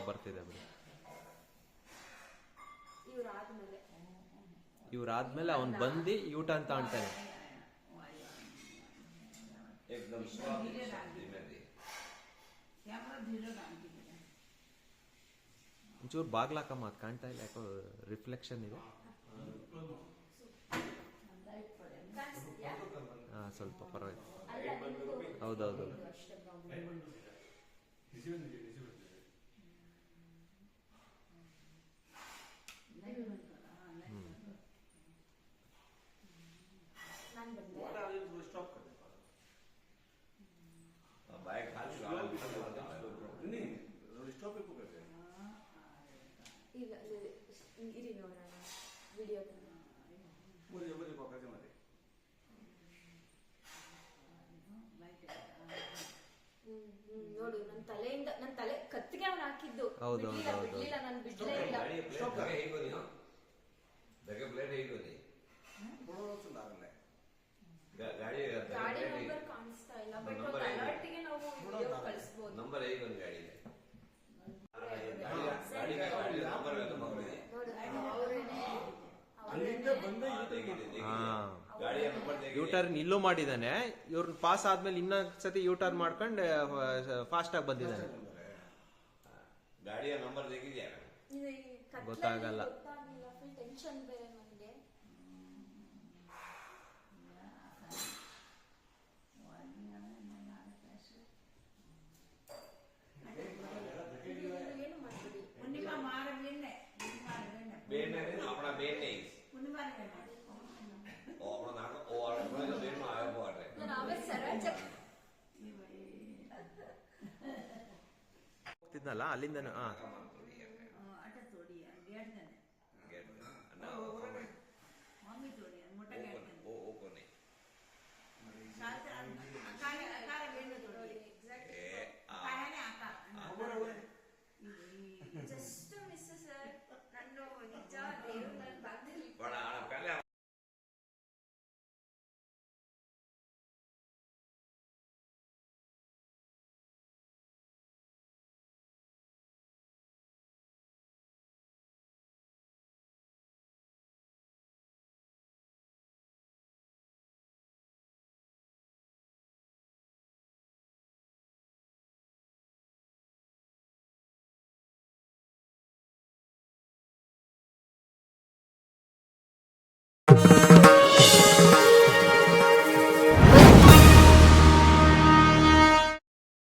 ಬರ್ತಿದೆ ಬಿಡಿ. ಇವ್ರಾದ್ಮೇಲೆ ಅವ್ನು ಬಂದು ಯೂಟ ಅಂತ ಅಂತಾನೆ. ಒಂಚೂರು ಬಾಗ್ಲಾಕಮ್ಮ, ಅದು ಕಾಣ್ತಾ ಇಲ್ಲ ಯಾಕೋ, ರಿಫ್ಲೆಕ್ಷನ್ ಇದೆ. ಸ್ವಲ್ಪ ಪರವಾಗಿಲ್ಲ. ಹೌದೌದು. ನೋಡು, ನನ್ನ ತಲೆ ಕತ್ತಿಗೆ ಅವ್ನು ಹಾಕಿದ್ದು. ಕಾಣಿಸ್ತಾ ಇಲ್ಲ, ಬಟ್ ಅಲರ್ಟ್ಗೆ ನಾವು ಕಳಿಸ್ಬೋದು. ನಂಬರ್ ಹೇಗೆ ಒಂದು ಗಾಡಿ ಇದೆ. ಯೂಟರ್ನ್ ಇಲ್ಲೂ ಮಾಡಿದಾನೆ. ಇವ್ರ ಪಾಸ್ ಆದ್ಮೇಲೆ ಇನ್ನೊಂದ್ಸತಿ ಯೂಟರ್ನ್ ಮಾಡ್ಕೊಂಡು ಫಾಸ್ಟ್ ಆಗಿ ಬಂದಿದ್ದಾನೆ. ಗಾಡಿಯ ನಂಬರ್ ತೆಗಿದ್ಯಾ? ಗೊತ್ತಾಗಲ್ಲ. ಟೆನ್ಷನ್ ಬೇರೆ ನನಗೆ. ಏನು ಮಾಡ್ಬಿಡಿ. अपना बेन नहीं ಹೋಗ್ತಿದ್ನಲ್ಲ ಅಲ್ಲಿಂದ